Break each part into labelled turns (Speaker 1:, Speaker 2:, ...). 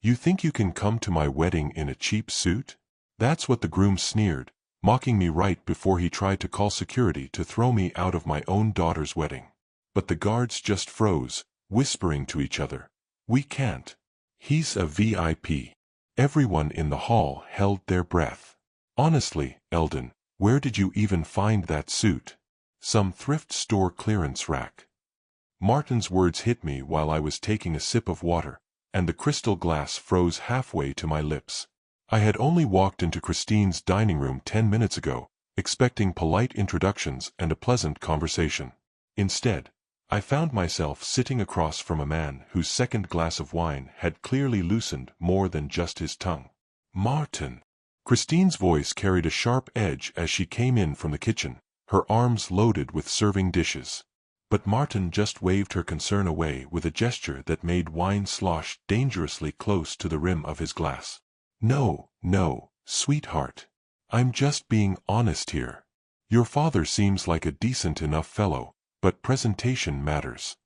Speaker 1: You think you can come to my wedding in a cheap suit? That's what the groom sneered, mocking me right before he tried to call security to throw me out of my own daughter's wedding. But the guards just froze, whispering to each other. We can't. He's a VIP. Everyone in the hall held their breath. Honestly, Eldon, where did you even find that suit? Some thrift store clearance rack. Martin's words hit me while I was taking a sip of water, and the crystal glass froze halfway to my lips. I had only walked into Christine's dining room 10 minutes ago, expecting polite introductions and a pleasant conversation. Instead, I found myself sitting across from a man whose second glass of wine had clearly loosened more than just his tongue. Martin. Christine's voice carried a sharp edge as she came in from the kitchen, her arms loaded with serving dishes. But Martin just waved her concern away with a gesture that made wine slosh dangerously close to the rim of his glass. No, sweetheart. I'm just being honest here. Your father seems like a decent enough fellow, but presentation matters.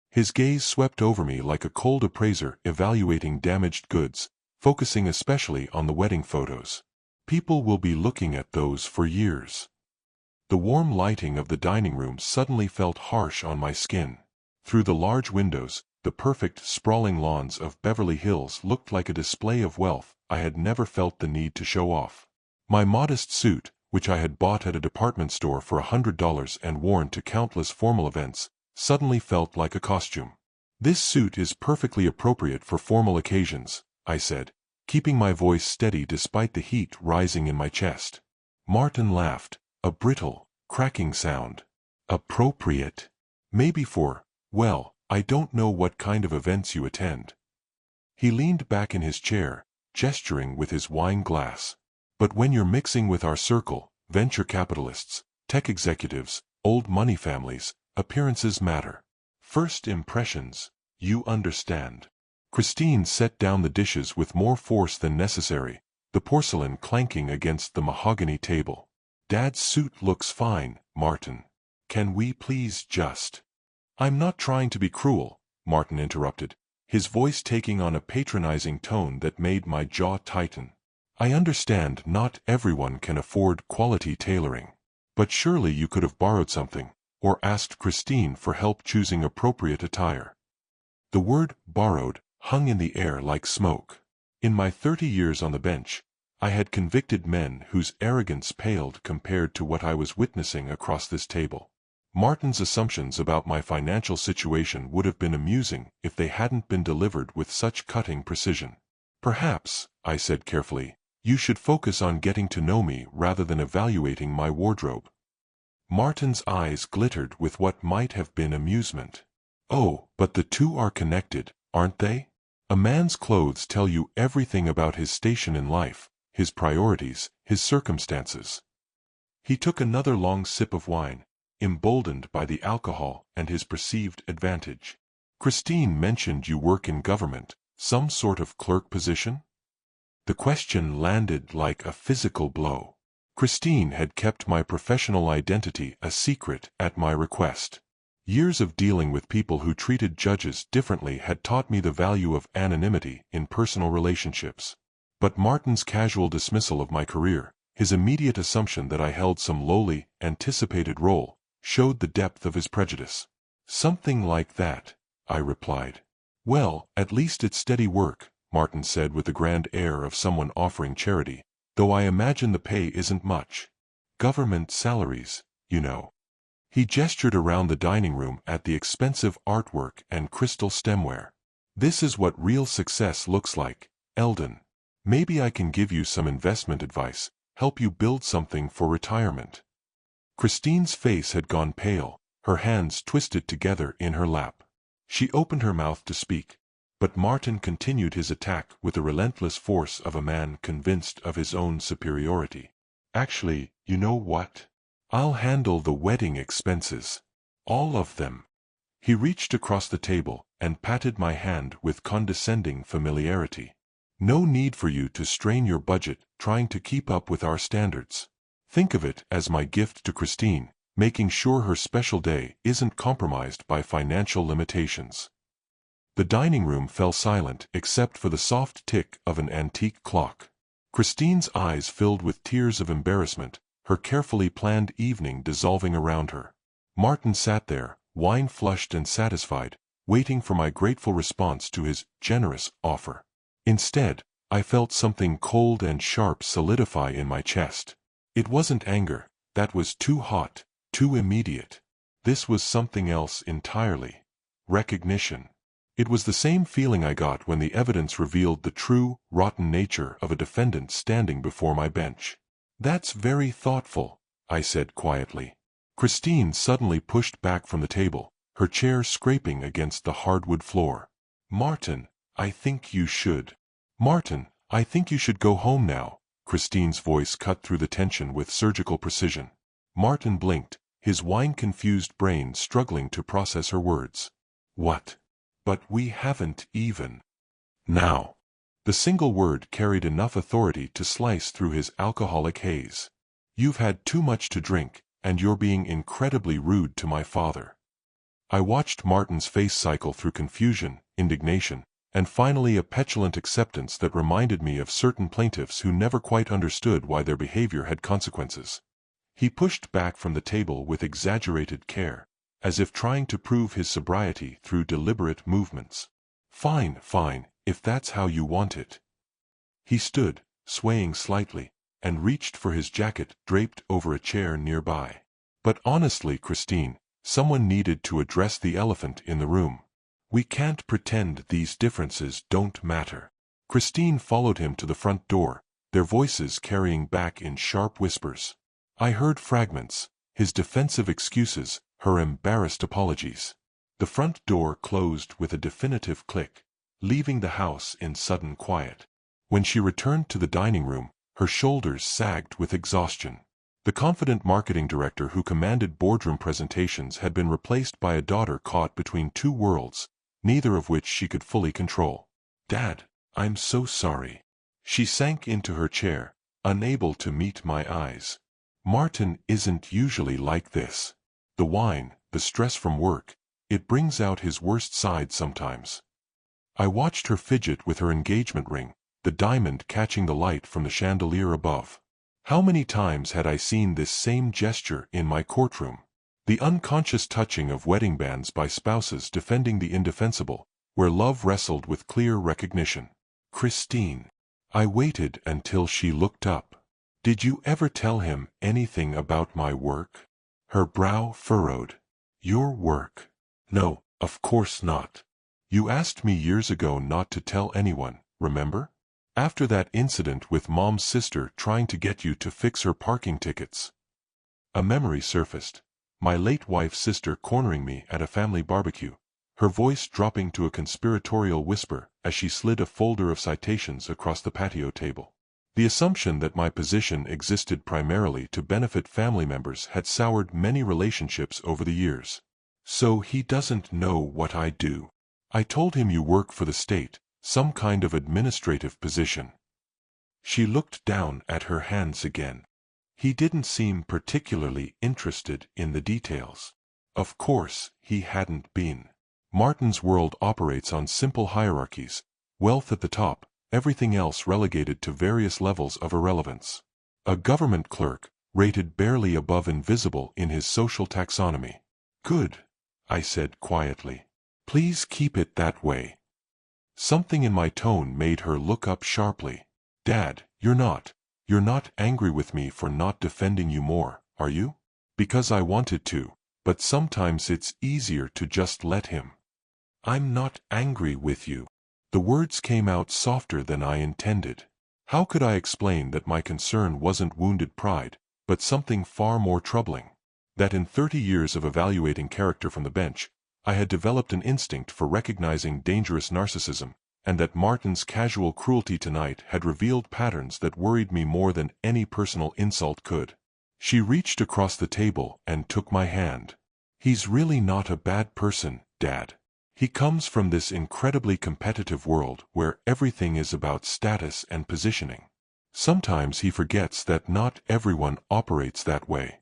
Speaker 1: His gaze swept over me like a cold appraiser evaluating damaged goods, focusing especially on the wedding photos. People will be looking at those for years. The warm lighting of the dining room suddenly felt harsh on my skin. Through the large windows, the perfect, sprawling lawns of Beverly Hills looked like a display of wealth I had never felt the need to show off. My modest suit, which I had bought at a department store for $100 and worn to countless formal events, suddenly felt like a costume. This suit is perfectly appropriate for formal occasions, I said, keeping my voice steady despite the heat rising in my chest. Martin laughed, a brittle, cracking sound. Appropriate? Maybe for, well, I don't know what kind of events you attend. He leaned back in his chair, gesturing with his wine glass. But when you're mixing with our circle, venture capitalists, tech executives, old money families, appearances matter. First impressions, you understand. Christine set down the dishes with more force than necessary, the porcelain clanking against the mahogany table. Dad's suit looks fine, Martin. Can we please just... I'm not trying to be cruel, Martin interrupted, his voice taking on a patronizing tone that made my jaw tighten. I understand not everyone can afford quality tailoring. But surely you could have borrowed something, or asked Christine for help choosing appropriate attire. The word borrowed hung in the air like smoke. In my 30 years on the bench, I had convicted men whose arrogance paled compared to what I was witnessing across this table. Martin's assumptions about my financial situation would have been amusing if they hadn't been delivered with such cutting precision. Perhaps, I said carefully, you should focus on getting to know me rather than evaluating my wardrobe. Martin's eyes glittered with what might have been amusement. Oh, but the two are connected, aren't they? A man's clothes tell you everything about his station in life, his priorities, his circumstances. He took another long sip of wine, emboldened by the alcohol and his perceived advantage. Christine mentioned you work in government, some sort of clerk position? The question landed like a physical blow. Christine had kept my professional identity a secret at my request. Years of dealing with people who treated judges differently had taught me the value of anonymity in personal relationships. But Martin's casual dismissal of my career, his immediate assumption that I held some lowly, anticipated role, showed the depth of his prejudice. Something like that, I replied. Well, at least it's steady work, Martin said with the grand air of someone offering charity, though I imagine the pay isn't much. Government salaries, you know. He gestured around the dining room at the expensive artwork and crystal stemware. This is what real success looks like, Eldon. Maybe I can give you some investment advice, help you build something for retirement. Christine's face had gone pale, her hands twisted together in her lap. She opened her mouth to speak, but Martin continued his attack with the relentless force of a man convinced of his own superiority. Actually, you know what? I'll handle the wedding expenses. All of them. He reached across the table and patted my hand with condescending familiarity. No need for you to strain your budget trying to keep up with our standards. Think of it as my gift to Christine, making sure her special day isn't compromised by financial limitations. The dining room fell silent except for the soft tick of an antique clock. Christine's eyes filled with tears of embarrassment, her carefully planned evening dissolving around her. Martin sat there, wine-flushed and satisfied, waiting for my grateful response to his generous offer. Instead, I felt something cold and sharp solidify in my chest. It wasn't anger. That was too hot, too immediate. This was something else entirely. Recognition. It was the same feeling I got when the evidence revealed the true, rotten nature of a defendant standing before my bench. "That's very thoughtful," I said quietly. Christine suddenly pushed back from the table, her chair scraping against the hardwood floor. "Martin, I think you should. Martin, I think you should go home now." Christine's voice cut through the tension with surgical precision. Martin blinked, his wine-confused brain struggling to process her words. "What? But we haven't even." "Now." The single word carried enough authority to slice through his alcoholic haze. "You've had too much to drink, and you're being incredibly rude to my father." I watched Martin's face cycle through confusion, indignation, and finally a petulant acceptance that reminded me of certain plaintiffs who never quite understood why their behavior had consequences. He pushed back from the table with exaggerated care, as if trying to prove his sobriety through deliberate movements. "Fine, fine, if that's how you want it." He stood, swaying slightly, and reached for his jacket draped over a chair nearby. "But honestly, Christine, someone needed to address the elephant in the room. We can't pretend these differences don't matter." Christine followed him to the front door, their voices carrying back in sharp whispers. I heard fragments, his defensive excuses, her embarrassed apologies. The front door closed with a definitive click, leaving the house in sudden quiet. When she returned to the dining room, her shoulders sagged with exhaustion. The confident marketing director who commanded boardroom presentations had been replaced by a daughter caught between two worlds, neither of which she could fully control. "Dad, I'm so sorry." She sank into her chair, unable to meet my eyes. "Martin isn't usually like this. The wine, the stress from work, it brings out his worst side sometimes." I watched her fidget with her engagement ring, the diamond catching the light from the chandelier above. How many times had I seen this same gesture in my courtroom? The unconscious touching of wedding bands by spouses defending the indefensible, where love wrestled with clear recognition. "Christine." I waited until she looked up. "Did you ever tell him anything about my work?" Her brow furrowed. "Your work?" "No, of course not. You asked me years ago not to tell anyone, remember? After that incident with Mom's sister trying to get you to fix her parking tickets." A memory surfaced. My late wife's sister cornering me at a family barbecue, her voice dropping to a conspiratorial whisper as she slid a folder of citations across the patio table. The assumption that my position existed primarily to benefit family members had soured many relationships over the years. "So he doesn't know what I do." "I told him you work for the state, some kind of administrative position." She looked down at her hands again. "He didn't seem particularly interested in the details." Of course, he hadn't been. Martin's world operates on simple hierarchies, wealth at the top, everything else relegated to various levels of irrelevance. A government clerk, rated barely above invisible in his social taxonomy. "Good," I said quietly. "Please keep it that way." Something in my tone made her look up sharply. "Dad, you're not angry with me for not defending you more, are you?" "Because I wanted to, but sometimes it's easier to just let him." "I'm not angry with you." The words came out softer than I intended. How could I explain that my concern wasn't wounded pride, but something far more troubling? That in 30 years of evaluating character from the bench, I had developed an instinct for recognizing dangerous narcissism, and that Martin's casual cruelty tonight had revealed patterns that worried me more than any personal insult could. She reached across the table and took my hand. "He's really not a bad person, Dad. He comes from this incredibly competitive world where everything is about status and positioning. Sometimes he forgets that not everyone operates that way."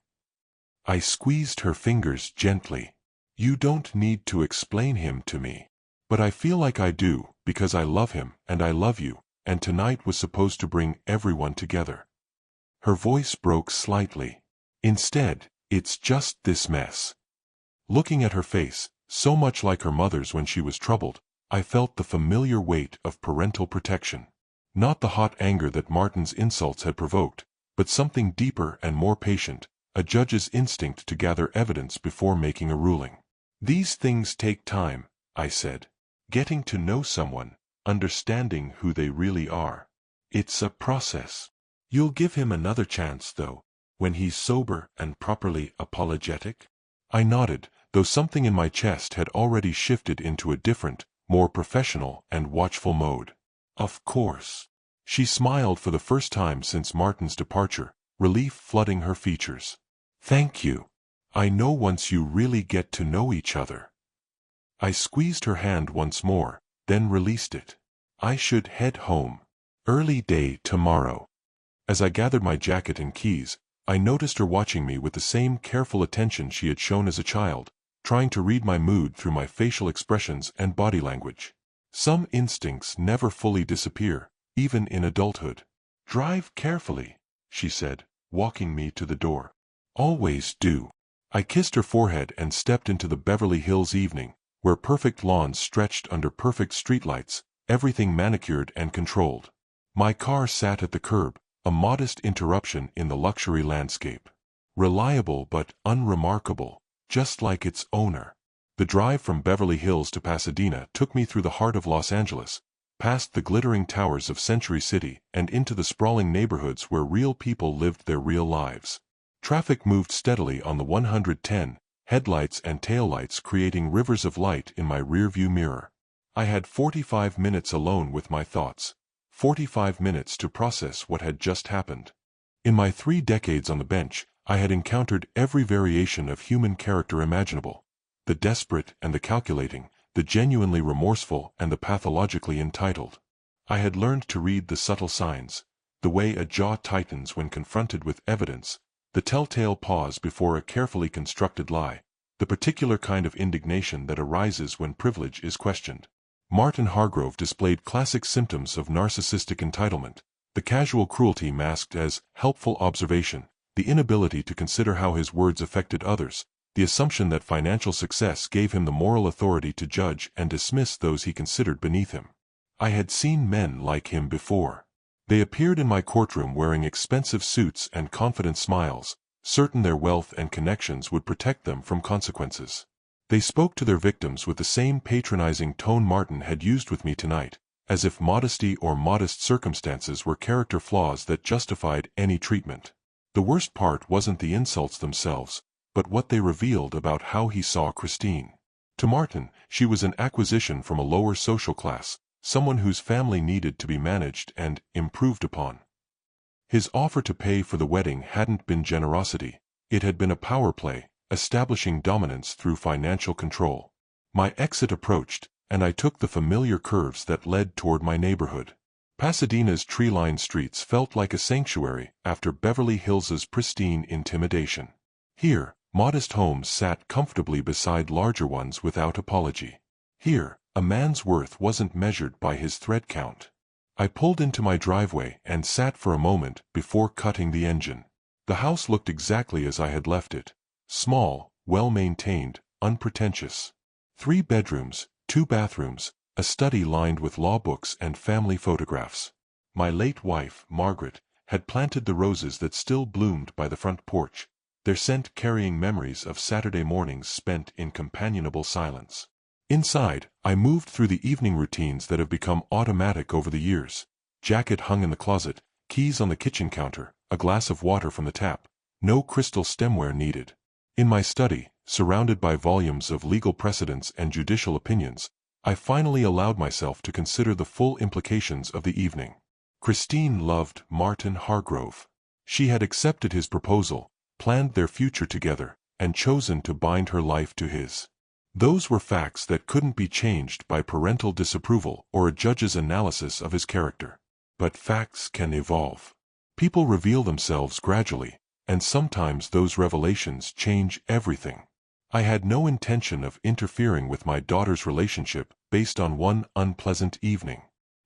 Speaker 1: I squeezed her fingers gently. "You don't need to explain him to me." But I feel like I do, because I love him, and I love you, and tonight was supposed to bring everyone together. Her voice broke slightly. Instead, it's just this mess. Looking at her face, so much like her mother's when she was troubled, I felt the familiar weight of parental protection. Not the hot anger that Martin's insults had provoked, but something deeper and more patient, a judge's instinct to gather evidence before making a ruling. These things take time, I said. Getting to know someone, understanding who they really are. It's a process. You'll give him another chance, though, when he's sober and properly apologetic? I nodded, though something in my chest had already shifted into a different, more professional and watchful mode. Of course. She smiled for the first time since Martin's departure, relief flooding her features. Thank you. I know once you really get to know each other. I squeezed her hand once more, then released it. I should head home. Early day tomorrow. As I gathered my jacket and keys, I noticed her watching me with the same careful attention she had shown as a child, trying to read my mood through my facial expressions and body language. Some instincts never fully disappear, even in adulthood. Drive carefully, she said, walking me to the door. Always do. I kissed her forehead and stepped into the Beverly Hills evening, where perfect lawns stretched under perfect streetlights, everything manicured and controlled. My car sat at the curb, a modest interruption in the luxury landscape. Reliable but unremarkable, just like its owner. The drive from Beverly Hills to Pasadena took me through the heart of Los Angeles, past the glittering towers of Century City and into the sprawling neighborhoods where real people lived their real lives. Traffic moved steadily on the 110, headlights and taillights creating rivers of light in my rearview mirror. I had 45 minutes alone with my thoughts. 45 minutes to process what had just happened. In my 3 decades on the bench, I had encountered every variation of human character imaginable. The desperate and the calculating, the genuinely remorseful and the pathologically entitled. I had learned to read the subtle signs, the way a jaw tightens when confronted with evidence, the telltale pause before a carefully constructed lie, the particular kind of indignation that arises when privilege is questioned. Martin Hargrove displayed classic symptoms of narcissistic entitlement, the casual cruelty masked as helpful observation, the inability to consider how his words affected others, the assumption that financial success gave him the moral authority to judge and dismiss those he considered beneath him. I had seen men like him before. They appeared in my courtroom wearing expensive suits and confident smiles, certain their wealth and connections would protect them from consequences. They spoke to their victims with the same patronizing tone Martin had used with me tonight, as if modesty or modest circumstances were character flaws that justified any treatment. The worst part wasn't the insults themselves, but what they revealed about how he saw Christine. To Martin, she was an acquisition from a lower social class, someone whose family needed to be managed and improved upon. His offer to pay for the wedding hadn't been generosity, it had been a power play, establishing dominance through financial control. My exit approached, and I took the familiar curves that led toward my neighborhood. Pasadena's tree-lined streets felt like a sanctuary after Beverly Hills's pristine intimidation. Here, modest homes sat comfortably beside larger ones without apology. Here, a man's worth wasn't measured by his thread count. I pulled into my driveway and sat for a moment before cutting the engine. The house looked exactly as I had left it. Small, well-maintained, unpretentious. 3 bedrooms, 2 bathrooms, a study lined with law books and family photographs. My late wife, Margaret, had planted the roses that still bloomed by the front porch, their scent carrying memories of Saturday mornings spent in companionable silence. Inside, I moved through the evening routines that have become automatic over the years. Jacket hung in the closet, keys on the kitchen counter, a glass of water from the tap, no crystal stemware needed. In my study, surrounded by volumes of legal precedents and judicial opinions, I finally allowed myself to consider the full implications of the evening. Christine loved Martin Hargrove. She had accepted his proposal, planned their future together, and chosen to bind her life to his. Those were facts that couldn't be changed by parental disapproval or a judge's analysis of his character. But facts can evolve. People reveal themselves gradually, and sometimes those revelations change everything. I had no intention of interfering with my daughter's relationship based on one unpleasant evening.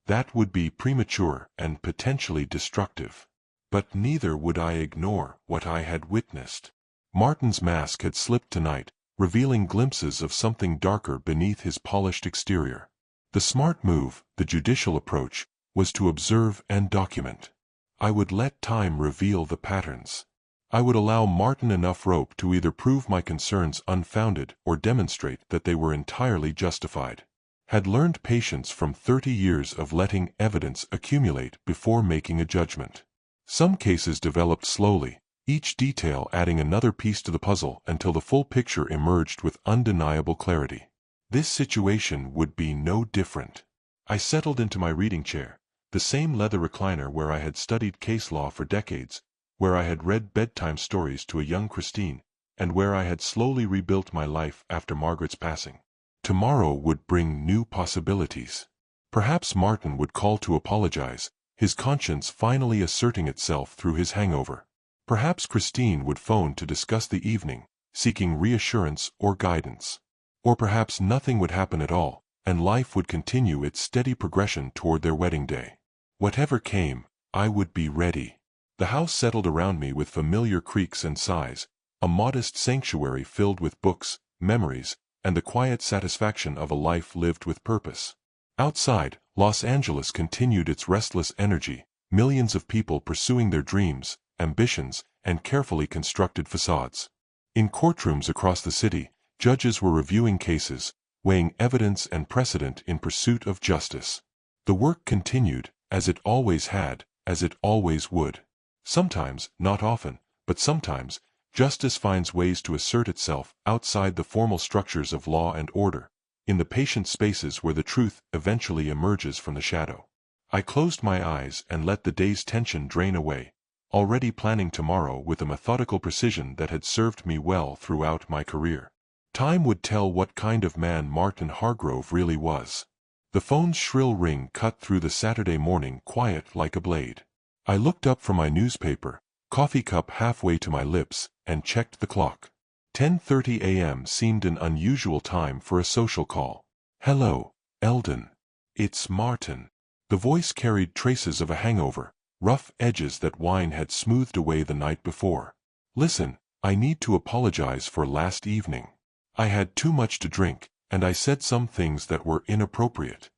Speaker 1: That would be premature and potentially destructive. But neither would I ignore what I had witnessed. Martin's mask had slipped tonight, revealing glimpses of something darker beneath his polished exterior. The smart move, the judicial approach, was to observe and document. I would let time reveal the patterns. I would allow Martin enough rope to either prove my concerns unfounded or demonstrate that they were entirely justified. Had learned patience from 30 years of letting evidence accumulate before making a judgment. Some cases developed slowly, each detail adding another piece to the puzzle until the full picture emerged with undeniable clarity. This situation would be no different. I settled into my reading chair, the same leather recliner where I had studied case law for decades, where I had read bedtime stories to a young Christine, and where I had slowly rebuilt my life after Margaret's passing. Tomorrow would bring new possibilities. Perhaps Martin would call to apologize, his conscience finally asserting itself through his hangover. Perhaps Christine would phone to discuss the evening, seeking reassurance or guidance. Or perhaps nothing would happen at all, and life would continue its steady progression toward their wedding day. Whatever came, I would be ready. The house settled around me with familiar creaks and sighs, a modest sanctuary filled with books, memories, and the quiet satisfaction of a life lived with purpose. Outside, Los Angeles continued its restless energy, millions of people pursuing their dreams, ambitions, and carefully constructed facades. In courtrooms across the city, judges were reviewing cases, weighing evidence and precedent in pursuit of justice. The work continued, as it always had, as it always would. Sometimes, not often, but sometimes, justice finds ways to assert itself outside the formal structures of law and order, in the patient spaces where the truth eventually emerges from the shadow. I closed my eyes and let the day's tension drain away, already planning tomorrow with a methodical precision that had served me well throughout my career. Time would tell what kind of man Martin Hargrove really was. The phone's shrill ring cut through the Saturday morning quiet like a blade. I looked up from my newspaper, coffee cup halfway to my lips, and checked the clock. 10:30 a.m. seemed an unusual time for a social call. "Hello, Eldon. It's Martin." The voice carried traces of a hangover, rough edges that wine had smoothed away the night before. "Listen, I need to apologize for last evening. I had too much to drink, and I said some things that were inappropriate."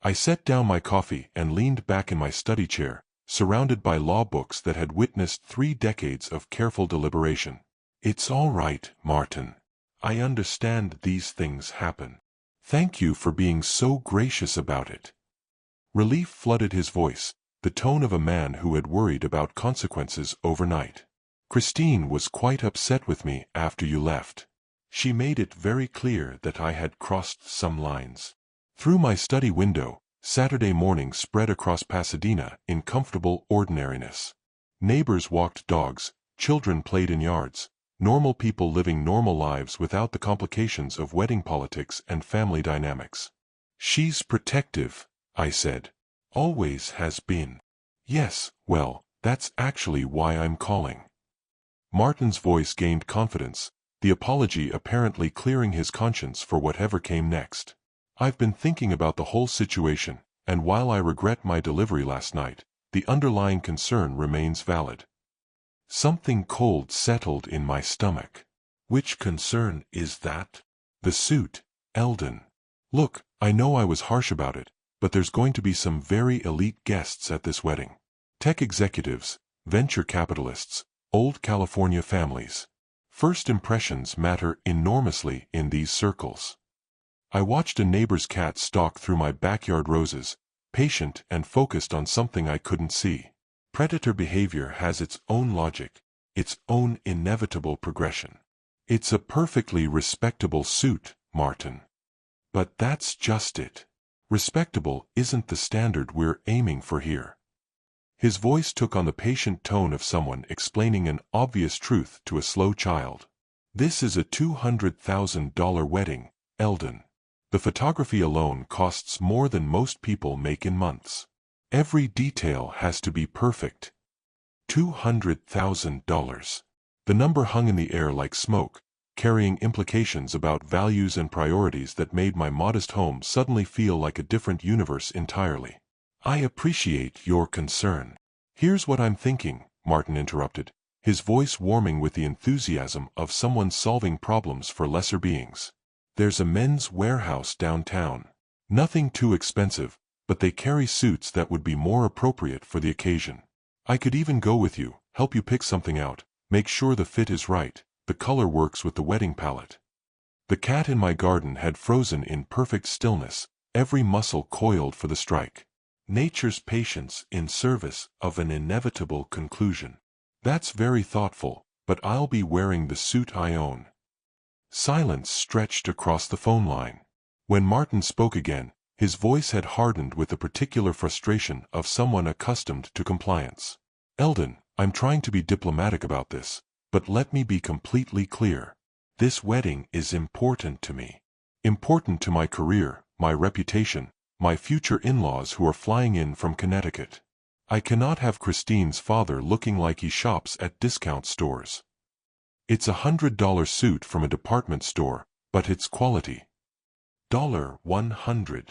Speaker 1: I set down my coffee and leaned back in my study chair, surrounded by law books that had witnessed 3 decades of careful deliberation. "It's all right, Martin. I understand these things happen. Thank you for being so gracious about it." Relief flooded his voice, the tone of a man who had worried about consequences overnight. "Christine was quite upset with me after you left. She made it very clear that I had crossed some lines." Through my study window, Saturday morning spread across Pasadena in comfortable ordinariness. Neighbors walked dogs, children played in yards, normal people living normal lives without the complications of wedding politics and family dynamics. "She's protective," I said. "Always has been." "Yes, well, that's actually why I'm calling." Martin's voice gained confidence, the apology apparently clearing his conscience for whatever came next. "I've been thinking about the whole situation, and while I regret my delivery last night, the underlying concern remains valid." Something cold settled in my stomach. "Which concern is that?" "The suit, Eldon. Look, I know I was harsh about it, but there's going to be some very elite guests at this wedding. Tech executives, venture capitalists, old California families. First impressions matter enormously in these circles." I watched a neighbor's cat stalk through my backyard roses, patient and focused on something I couldn't see. Predator behavior has its own logic, its own inevitable progression. "It's a perfectly respectable suit, Martin. But that's just it. Respectable isn't the standard we're aiming for here." His voice took on the patient tone of someone explaining an obvious truth to a slow child. "This is a $200,000 wedding, Eldon. The photography alone costs more than most people make in months. Every detail has to be perfect. $200,000. The number hung in the air like smoke, carrying implications about values and priorities that made my modest home suddenly feel like a different universe entirely. I appreciate your concern. Here's what I'm thinking, Martin interrupted, his voice warming with the enthusiasm of someone solving problems for lesser beings. There's a men's warehouse downtown. Nothing too expensive, but they carry suits that would be more appropriate for the occasion. I could even go with you, help you pick something out, make sure the fit is right, the color works with the wedding palette. The cat in my garden had frozen in perfect stillness, every muscle coiled for the strike. Nature's patience in service of an inevitable conclusion. That's very thoughtful, but I'll be wearing the suit I own. Silence stretched across the phone line. When Martin spoke again, his voice had hardened with the particular frustration of someone accustomed to compliance. Eldon, I'm trying to be diplomatic about this, but let me be completely clear. This wedding is important to me. Important to my career, my reputation, my future in-laws who are flying in from Connecticut. I cannot have Christine's father looking like he shops at discount stores. It's $100 suit from a department store, but it's quality. $100.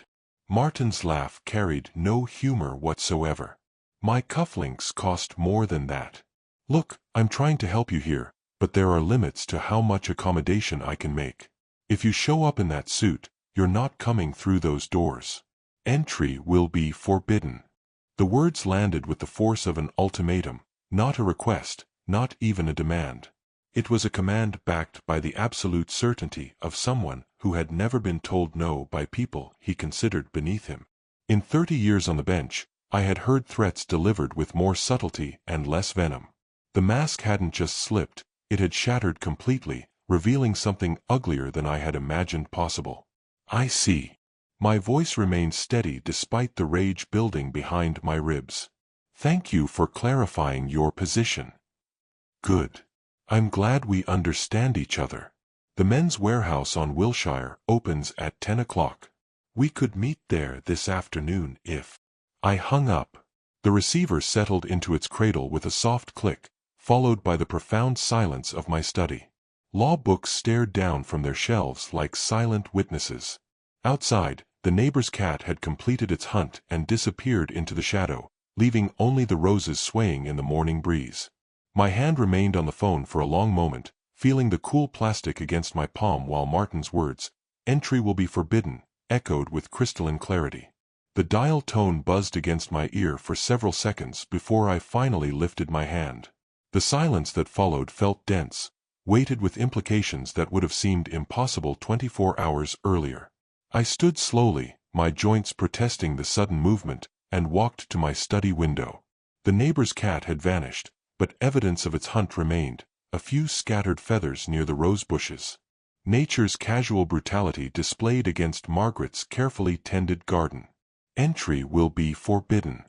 Speaker 1: Martin's laugh carried no humor whatsoever. My cufflinks cost more than that. Look, I'm trying to help you here, but there are limits to how much accommodation I can make. If you show up in that suit, you're not coming through those doors. Entry will be forbidden. The words landed with the force of an ultimatum, not a request, not even a demand. It was a command backed by the absolute certainty of someone who had never been told no by people he considered beneath him. In 30 years on the bench, I had heard threats delivered with more subtlety and less venom. The mask hadn't just slipped, it had shattered completely, revealing something uglier than I had imagined possible. I see. My voice remained steady despite the rage building behind my ribs. Thank you for clarifying your position. Good. I'm glad we understand each other. The men's warehouse on Wilshire opens at 10 o'clock. We could meet there this afternoon if... I hung up. The receiver settled into its cradle with a soft click, followed by the profound silence of my study. Law books stared down from their shelves like silent witnesses. Outside, the neighbor's cat had completed its hunt and disappeared into the shadow, leaving only the roses swaying in the morning breeze. My hand remained on the phone for a long moment, feeling the cool plastic against my palm while Martin's words, "Entry will be forbidden," echoed with crystalline clarity. The dial tone buzzed against my ear for several seconds before I finally lifted my hand. The silence that followed felt dense, weighted with implications that would have seemed impossible 24 hours earlier. I stood slowly, my joints protesting the sudden movement, and walked to my study window. The neighbor's cat had vanished, but evidence of its hunt remained, a few scattered feathers near the rose bushes. Nature's casual brutality displayed against Margaret's carefully tended garden. Entry will be forbidden.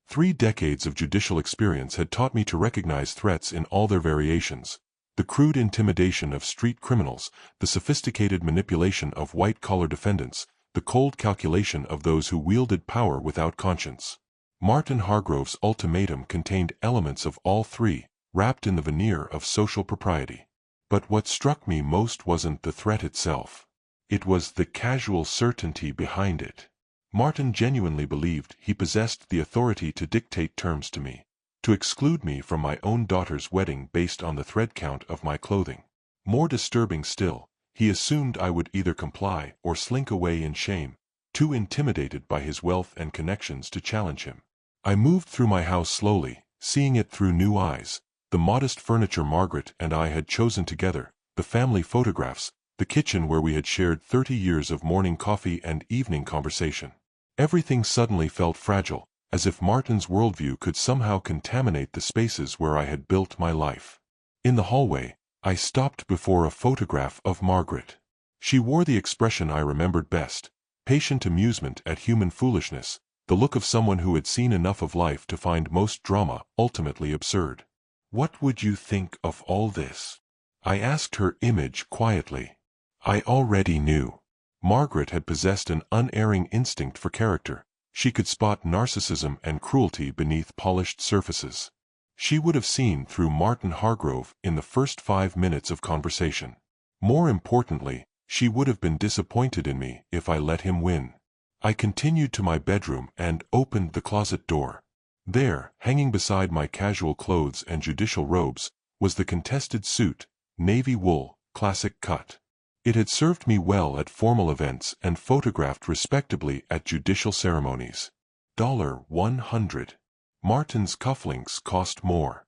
Speaker 1: 3 decades of judicial experience had taught me to recognize threats in all their variations. The crude intimidation of street criminals, the sophisticated manipulation of white-collar defendants, the cold calculation of those who wielded power without conscience. Martin Hargrove's ultimatum contained elements of all three, wrapped in the veneer of social propriety. But what struck me most wasn't the threat itself. It was the casual certainty behind it. Martin genuinely believed he possessed the authority to dictate terms to me, to exclude me from my own daughter's wedding based on the thread count of my clothing. More disturbing still, he assumed I would either comply or slink away in shame, too intimidated by his wealth and connections to challenge him. I moved through my house slowly, seeing it through new eyes, the modest furniture Margaret and I had chosen together, the family photographs, the kitchen where we had shared 30 years of morning coffee and evening conversation. Everything suddenly felt fragile, as if Martin's worldview could somehow contaminate the spaces where I had built my life. In the hallway, I stopped before a photograph of Margaret. She wore the expression I remembered best, patient amusement at human foolishness, the look of someone who had seen enough of life to find most drama ultimately absurd. "What would you think of all this?" I asked her image quietly. I already knew. Margaret had possessed an unerring instinct for character. She could spot narcissism and cruelty beneath polished surfaces. She would have seen through Martin Hargrove in the first 5 minutes of conversation. More importantly, she would have been disappointed in me if I let him win. I continued to my bedroom and opened the closet door. There, hanging beside my casual clothes and judicial robes, was the contested suit, navy wool, classic cut. It had served me well at formal events and photographed respectably at judicial ceremonies. $100. Martin's cufflinks cost more.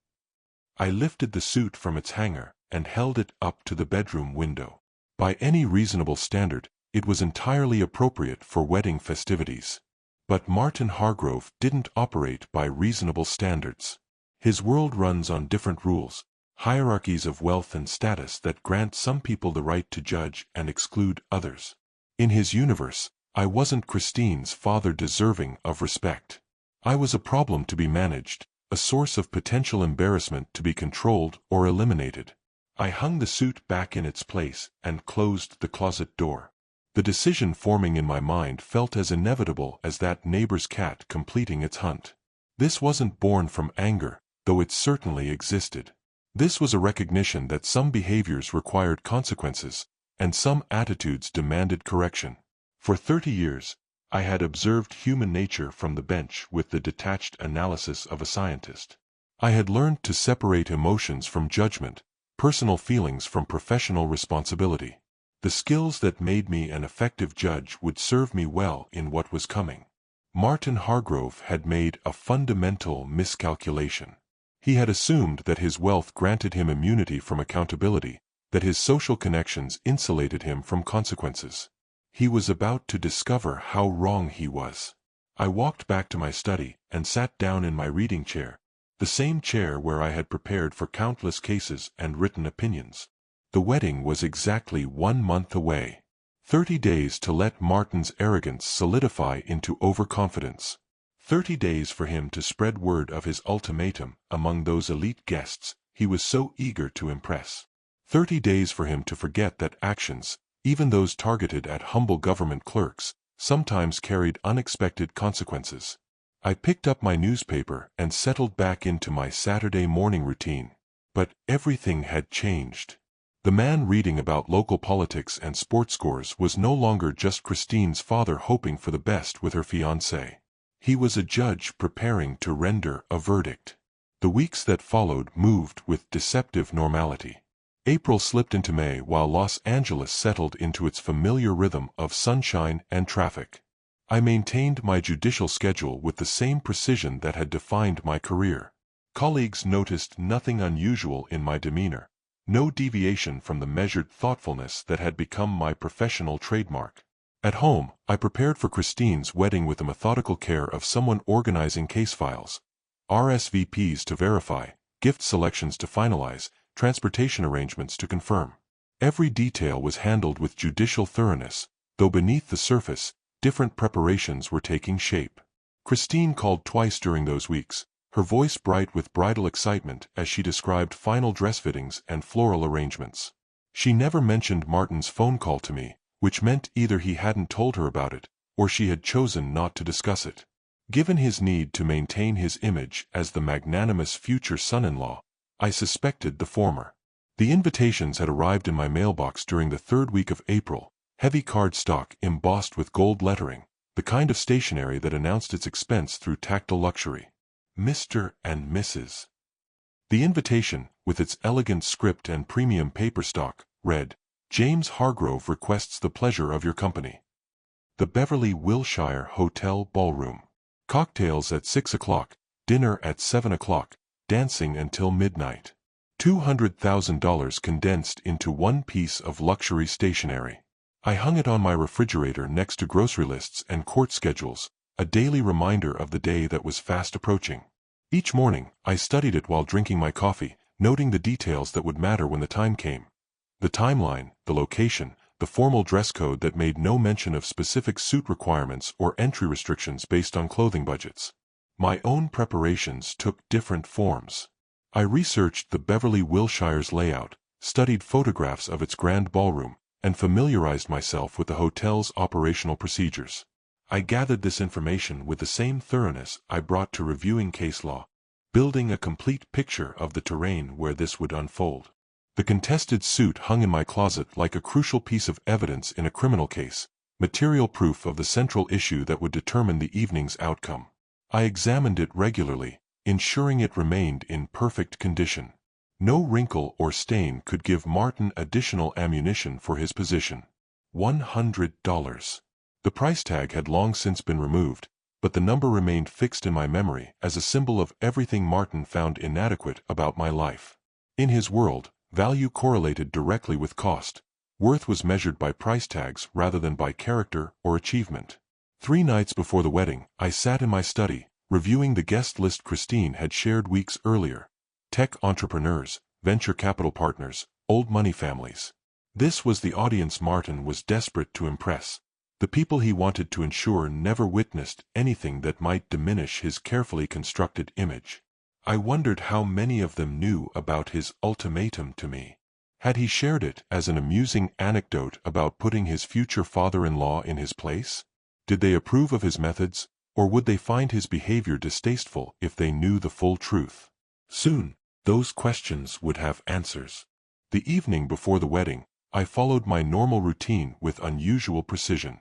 Speaker 1: I lifted the suit from its hanger and held it up to the bedroom window. By any reasonable standard, it was entirely appropriate for wedding festivities. But Martin Hargrove didn't operate by reasonable standards. His world runs on different rules, hierarchies of wealth and status that grant some people the right to judge and exclude others. In his universe, I wasn't Christine's father deserving of respect. I was a problem to be managed, a source of potential embarrassment to be controlled or eliminated. I hung the suit back in its place and closed the closet door. The decision forming in my mind felt as inevitable as that neighbor's cat completing its hunt. This wasn't born from anger, though it certainly existed. This was a recognition that some behaviors required consequences, and some attitudes demanded correction. For 30 years, I had observed human nature from the bench with the detached analysis of a scientist. I had learned to separate emotions from judgment, personal feelings from professional responsibility. The skills that made me an effective judge would serve me well in what was coming. Martin Hargrove had made a fundamental miscalculation. He had assumed that his wealth granted him immunity from accountability, that his social connections insulated him from consequences. He was about to discover how wrong he was. I walked back to my study and sat down in my reading chair, the same chair where I had prepared for countless cases and written opinions. The wedding was exactly 1 month away. 30 days to let Martin's arrogance solidify into overconfidence. 30 days for him to spread word of his ultimatum among those elite guests he was so eager to impress. 30 days for him to forget that actions, even those targeted at humble government clerks, sometimes carried unexpected consequences. I picked up my newspaper and settled back into my Saturday morning routine. But everything had changed. The man reading about local politics and sports scores was no longer just Christine's father hoping for the best with her fiancé. He was a judge preparing to render a verdict. The weeks that followed moved with deceptive normality. April slipped into May while Los Angeles settled into its familiar rhythm of sunshine and traffic. I maintained my judicial schedule with the same precision that had defined my career. Colleagues noticed nothing unusual in my demeanor, no deviation from the measured thoughtfulness that had become my professional trademark. At home, I prepared for Christine's wedding with the methodical care of someone organizing case files, RSVPs to verify, gift selections to finalize, transportation arrangements to confirm. Every detail was handled with judicial thoroughness, though beneath the surface, different preparations were taking shape. Christine called twice during those weeks, her voice bright with bridal excitement as she described final dress fittings and floral arrangements. She never mentioned Martin's phone call to me, which meant either he hadn't told her about it, or she had chosen not to discuss it. Given his need to maintain his image as the magnanimous future son-in-law, I suspected the former. The invitations had arrived in my mailbox during the 3rd week of April, heavy cardstock embossed with gold lettering, the kind of stationery that announced its expense through tactile luxury. Mr. and Mrs. The invitation, with its elegant script and premium paper stock, read, "James Hargrove requests the pleasure of your company. The Beverly Wilshire Hotel Ballroom. Cocktails at 6 o'clock, dinner at 7 o'clock, dancing until midnight. $200,000 condensed into one piece of luxury stationery." I hung it on my refrigerator next to grocery lists and court schedules, a daily reminder of the day that was fast approaching. Each morning, I studied it while drinking my coffee, noting the details that would matter when the time came. The timeline, the location, the formal dress code that made no mention of specific suit requirements or entry restrictions based on clothing budgets. My own preparations took different forms. I researched the Beverly Wilshire's layout, studied photographs of its grand ballroom, and familiarized myself with the hotel's operational procedures. I gathered this information with the same thoroughness I brought to reviewing case law, building a complete picture of the terrain where this would unfold. The contested suit hung in my closet like a crucial piece of evidence in a criminal case, material proof of the central issue that would determine the evening's outcome. I examined it regularly, ensuring it remained in perfect condition. No wrinkle or stain could give Martin additional ammunition for his position. $100. The price tag had long since been removed, but the number remained fixed in my memory as a symbol of everything Martin found inadequate about my life. In his world, value correlated directly with cost. Worth was measured by price tags rather than by character or achievement. 3 nights before the wedding, I sat in my study, reviewing the guest list Christine had shared weeks earlier. Tech entrepreneurs, venture capital partners, old money families. This was the audience Martin was desperate to impress. The people he wanted to ensure never witnessed anything that might diminish his carefully constructed image. I wondered how many of them knew about his ultimatum to me. Had he shared it as an amusing anecdote about putting his future father-in-law in his place? Did they approve of his methods, or would they find his behavior distasteful if they knew the full truth? Soon, those questions would have answers. The evening before the wedding, I followed my normal routine with unusual precision.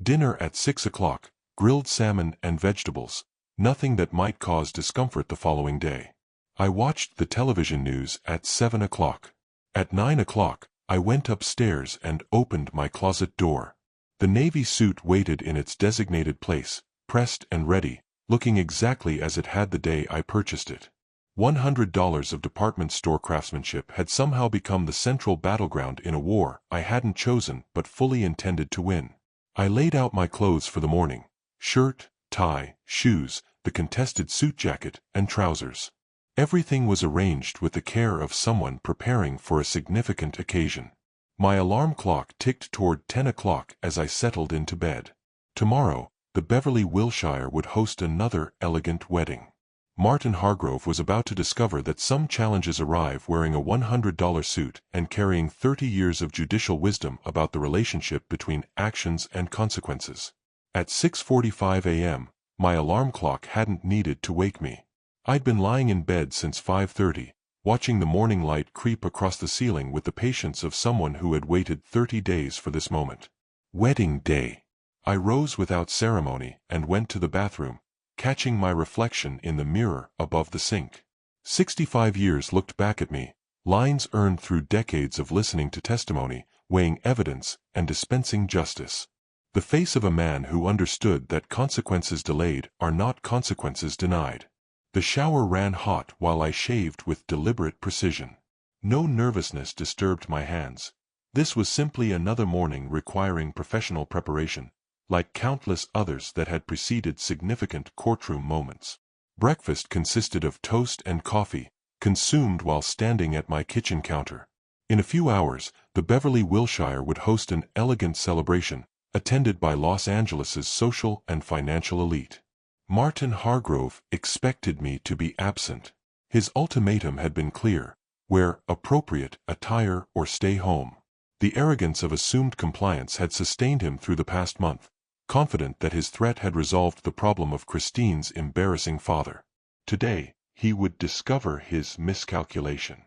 Speaker 1: Dinner at 6 o'clock, grilled salmon and vegetables, nothing that might cause discomfort the following day. I watched the television news at 7 o'clock. At 9 o'clock, I went upstairs and opened my closet door. The navy suit waited in its designated place, pressed and ready, looking exactly as it had the day I purchased it. $100 of department store craftsmanship had somehow become the central battleground in a war I hadn't chosen but fully intended to win. I laid out my clothes for the morning: shirt, tie, shoes, the contested suit jacket, and trousers. Everything was arranged with the care of someone preparing for a significant occasion. My alarm clock ticked toward 10 o'clock as I settled into bed. Tomorrow, the Beverly Wilshire would host another elegant wedding. Martin Hargrove was about to discover that some challenges arrive wearing a $100 suit and carrying 30 years of judicial wisdom about the relationship between actions and consequences. At 6:45 a.m., my alarm clock hadn't needed to wake me. I'd been lying in bed since 5:30, watching the morning light creep across the ceiling with the patience of someone who had waited 30 days for this moment. Wedding day. I rose without ceremony and went to the bathroom, catching my reflection in the mirror above the sink. 65 years looked back at me, lines earned through decades of listening to testimony, weighing evidence, and dispensing justice. The face of a man who understood that consequences delayed are not consequences denied. The shower ran hot while I shaved with deliberate precision. No nervousness disturbed my hands. This was simply another morning requiring professional preparation, like countless others that had preceded significant courtroom moments. Breakfast consisted of toast and coffee, consumed while standing at my kitchen counter. In a few hours, the Beverly Wilshire would host an elegant celebration, attended by Los Angeles's social and financial elite. Martin Hargrove expected me to be absent. His ultimatum had been clear: wear appropriate attire or stay home. The arrogance of assumed compliance had sustained him through the past month, confident that his threat had resolved the problem of Christine's embarrassing father. Today, he would discover his miscalculation.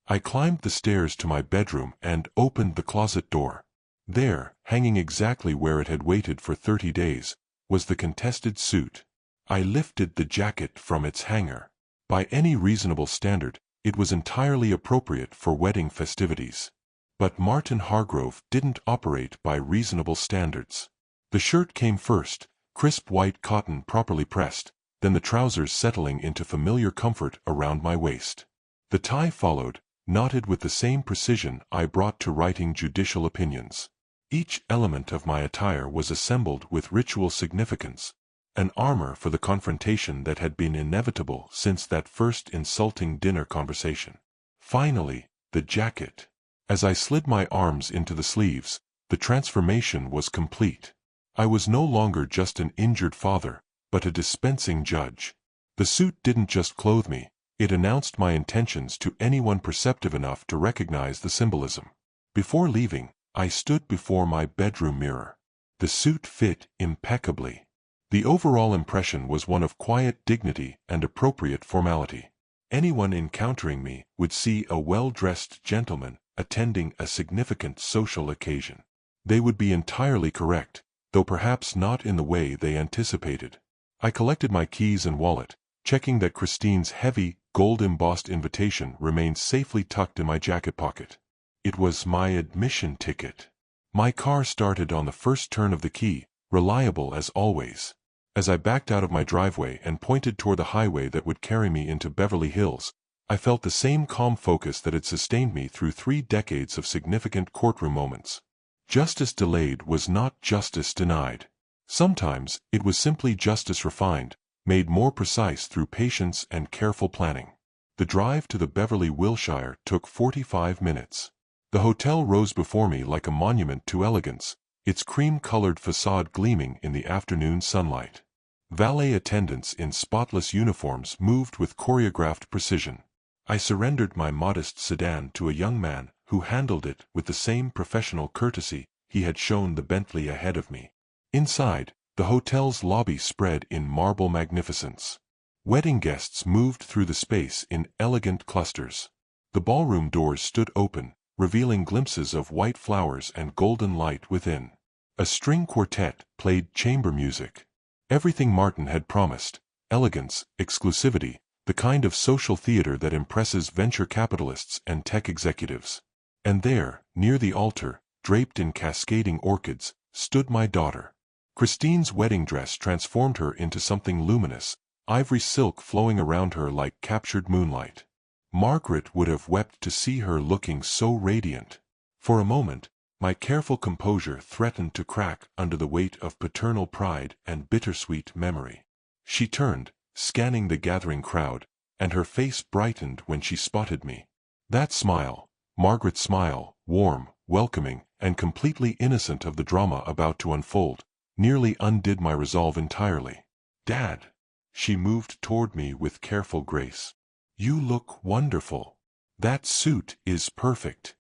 Speaker 1: I climbed the stairs to my bedroom and opened the closet door. There, hanging exactly where it had waited for 30 days, was the contested suit. I lifted the jacket from its hanger. By any reasonable standard, it was entirely appropriate for wedding festivities. But Martin Hargrove didn't operate by reasonable standards. The shirt came first, crisp white cotton properly pressed, then the trousers settling into familiar comfort around my waist. The tie followed, knotted with the same precision I brought to writing judicial opinions. Each element of my attire was assembled with ritual significance, an armor for the confrontation that had been inevitable since that first insulting dinner conversation. Finally, the jacket. As I slid my arms into the sleeves, the transformation was complete. I was no longer just an injured father, but a dispensing judge. The suit didn't just clothe me, it announced my intentions to anyone perceptive enough to recognize the symbolism. Before leaving, I stood before my bedroom mirror. The suit fit impeccably. The overall impression was one of quiet dignity and appropriate formality. Anyone encountering me would see a well-dressed gentleman attending a significant social occasion. They would be entirely correct, though perhaps not in the way they anticipated. I collected my keys and wallet, checking that Christine's heavy, gold-embossed invitation remained safely tucked in my jacket pocket. It was my admission ticket. My car started on the first turn of the key, reliable as always. As I backed out of my driveway and pointed toward the highway that would carry me into Beverly Hills, I felt the same calm focus that had sustained me through 3 decades of significant courtroom moments. Justice delayed was not justice denied. Sometimes, it was simply justice refined, made more precise through patience and careful planning. The drive to the Beverly Wilshire took 45 minutes. The hotel rose before me like a monument to elegance, its cream-colored facade gleaming in the afternoon sunlight. Valet attendants in spotless uniforms moved with choreographed precision. I surrendered my modest sedan to a young man who handled it with the same professional courtesy he had shown the Bentley ahead of me. Inside, the hotel's lobby spread in marble magnificence. Wedding guests moved through the space in elegant clusters. The ballroom doors stood open, revealing glimpses of white flowers and golden light within. A string quartet played chamber music. Everything Martin had promised: elegance, exclusivity, the kind of social theater that impresses venture capitalists and tech executives. And there, near the altar, draped in cascading orchids, stood my daughter. Christine's wedding dress transformed her into something luminous, ivory silk flowing around her like captured moonlight. Margaret would have wept to see her looking so radiant. For a moment, my careful composure threatened to crack under the weight of paternal pride and bittersweet memory. She turned, scanning the gathering crowd, and her face brightened when she spotted me. That smile, Margaret's smile, warm, welcoming, and completely innocent of the drama about to unfold, nearly undid my resolve entirely. "Dad." She moved toward me with careful grace. "You look wonderful. That suit is perfect."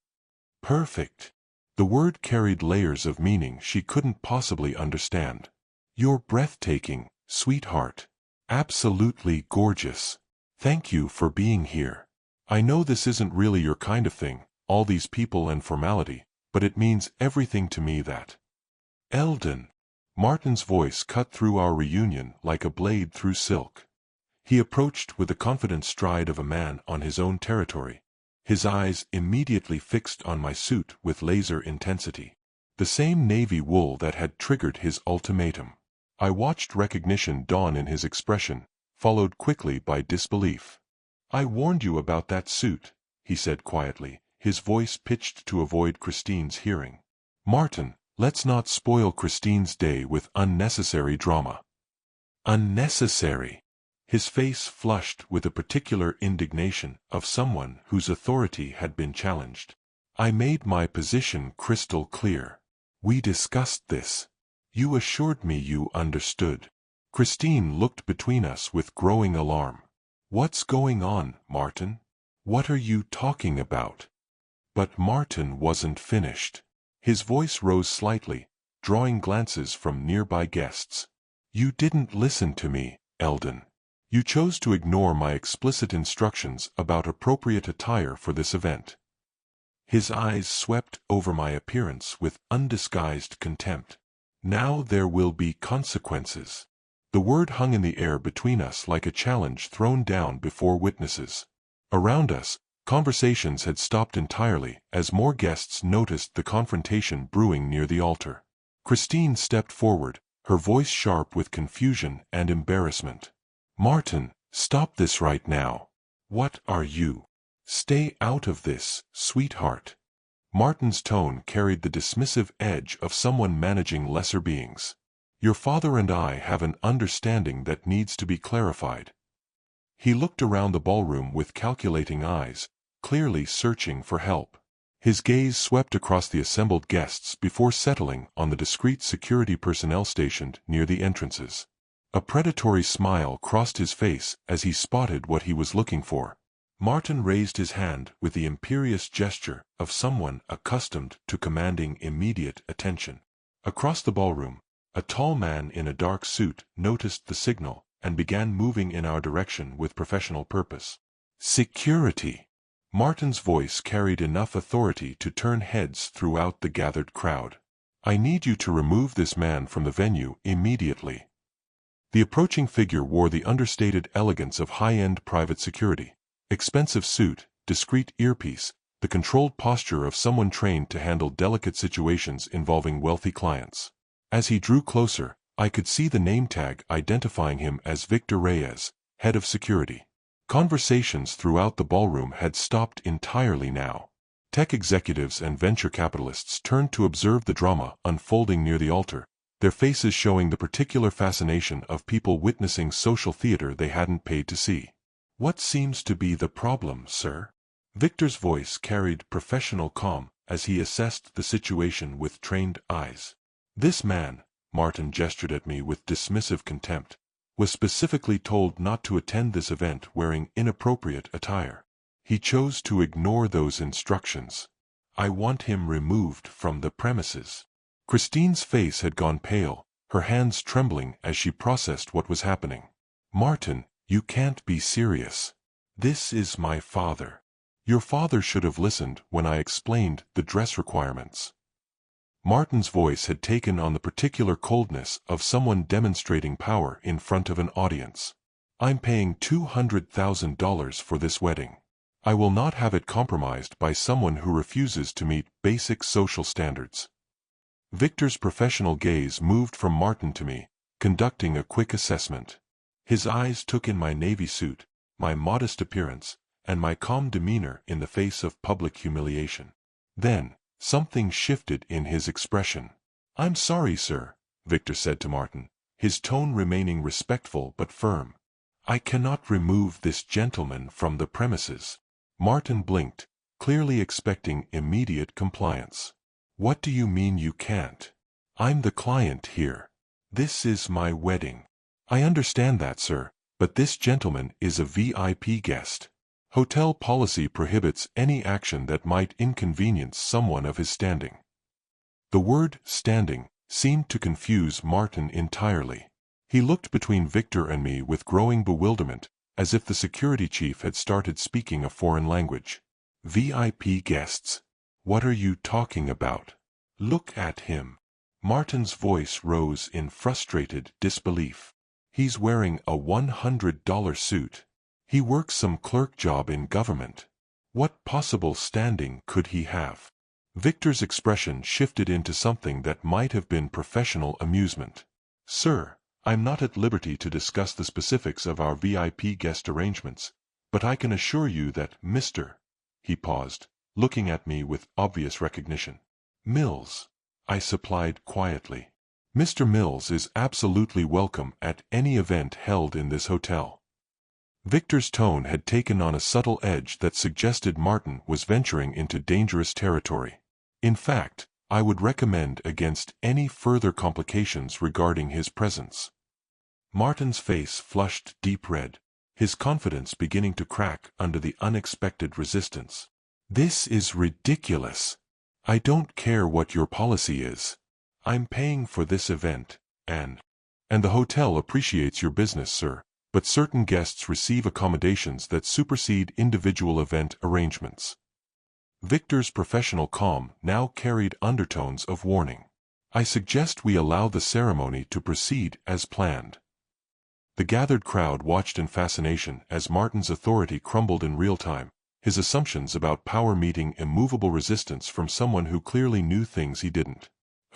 Speaker 1: Perfect. The word carried layers of meaning she couldn't possibly understand. "You're breathtaking, sweetheart. Absolutely gorgeous. Thank you for being here. I know this isn't really your kind of thing, all these people and formality, but it means everything to me that—" "Eldon." Martin's voice cut through our reunion like a blade through silk. He approached with the confident stride of a man on his own territory, his eyes immediately fixed on my suit with laser intensity. The same navy wool that had triggered his ultimatum. I watched recognition dawn in his expression, followed quickly by disbelief. "I warned you about that suit," he said quietly, his voice pitched to avoid Christine's hearing. "Martin, let's not spoil Christine's day with unnecessary drama." Unnecessary. His face flushed with a particular indignation of someone whose authority had been challenged. "I made my position crystal clear. We discussed this. You assured me you understood." Christine looked between us with growing alarm. "What's going on, Martin? What are you talking about?" But Martin wasn't finished. His voice rose slightly, drawing glances from nearby guests. "You didn't listen to me, Eldon. You chose to ignore my explicit instructions about appropriate attire for this event." His eyes swept over my appearance with undisguised contempt. "Now there will be consequences." The word hung in the air between us like a challenge thrown down before witnesses. Around us, conversations had stopped entirely as more guests noticed the confrontation brewing near the altar. Christine stepped forward, her voice sharp with confusion and embarrassment. "Martin, stop this right now. What are you? Stay out of this, sweetheart." Martin's tone carried the dismissive edge of someone managing lesser beings. "Your father and I have an understanding that needs to be clarified." He looked around the ballroom with calculating eyes, clearly searching for help. His gaze swept across the assembled guests before settling on the discreet security personnel stationed near the entrances. A predatory smile crossed his face as he spotted what he was looking for. Martin raised his hand with the imperious gesture of someone accustomed to commanding immediate attention. Across the ballroom, a tall man in a dark suit noticed the signal and began moving in our direction with professional purpose. Security. Martin's voice carried enough authority to turn heads throughout the gathered crowd. I need you to remove this man from the venue immediately. The approaching figure wore the understated elegance of high-end private security. Expensive suit, discreet earpiece, the controlled posture of someone trained to handle delicate situations involving wealthy clients. As he drew closer, I could see the name tag identifying him as Victor Reyes, head of security. Conversations throughout the ballroom had stopped entirely now. Tech executives and venture capitalists turned to observe the drama unfolding near the altar, their faces showing the particular fascination of people witnessing social theater they hadn't paid to see. What seems to be the problem, sir? Victor's voice carried professional calm as he assessed the situation with trained eyes. This man, Martin gestured at me with dismissive contempt, was specifically told not to attend this event wearing inappropriate attire. He chose to ignore those instructions. I want him removed from the premises. Christine's face had gone pale, her hands trembling as she processed what was happening. Martin, you can't be serious. This is my father. Your father should have listened when I explained the dress requirements. Martin's voice had taken on the particular coldness of someone demonstrating power in front of an audience. I'm paying $200,000 for this wedding. I will not have it compromised by someone who refuses to meet basic social standards. Victor's professional gaze moved from Martin to me, conducting a quick assessment. His eyes took in my navy suit, my modest appearance, and my calm demeanor in the face of public humiliation. Then, something shifted in his expression. I'm sorry, sir, Victor said to Martin, his tone remaining respectful but firm. I cannot remove this gentleman from the premises. Martin blinked, clearly expecting immediate compliance. What do you mean you can't? I'm the client here. This is my wedding. I understand that, sir, but this gentleman is a VIP guest. Hotel policy prohibits any action that might inconvenience someone of his standing. The word standing seemed to confuse Martin entirely. He looked between Victor and me with growing bewilderment, as if the security chief had started speaking a foreign language. VIP guests? What are you talking about? Look at him. Martin's voice rose in frustrated disbelief. He's wearing a $100 suit. He works some clerk job in government. What possible standing could he have? Victor's expression shifted into something that might have been professional amusement. Sir, I'm not at liberty to discuss the specifics of our VIP guest arrangements, but I can assure you that Mr. He paused, looking at me with obvious recognition. Mills, I supplied quietly. Mr. Mills is absolutely welcome at any event held in this hotel. Victor's tone had taken on a subtle edge that suggested Martin was venturing into dangerous territory. In fact, I would recommend against any further complications regarding his presence. Martin's face flushed deep red, his confidence beginning to crack under the unexpected resistance. This is ridiculous. I don't care what your policy is. I'm paying for this event, and the hotel appreciates your business, sir, but certain guests receive accommodations that supersede individual event arrangements. Victor's professional calm now carried undertones of warning. I suggest we allow the ceremony to proceed as planned. The gathered crowd watched in fascination as Martin's authority crumbled in real time, his assumptions about power meeting immovable resistance from someone who clearly knew things he didn't.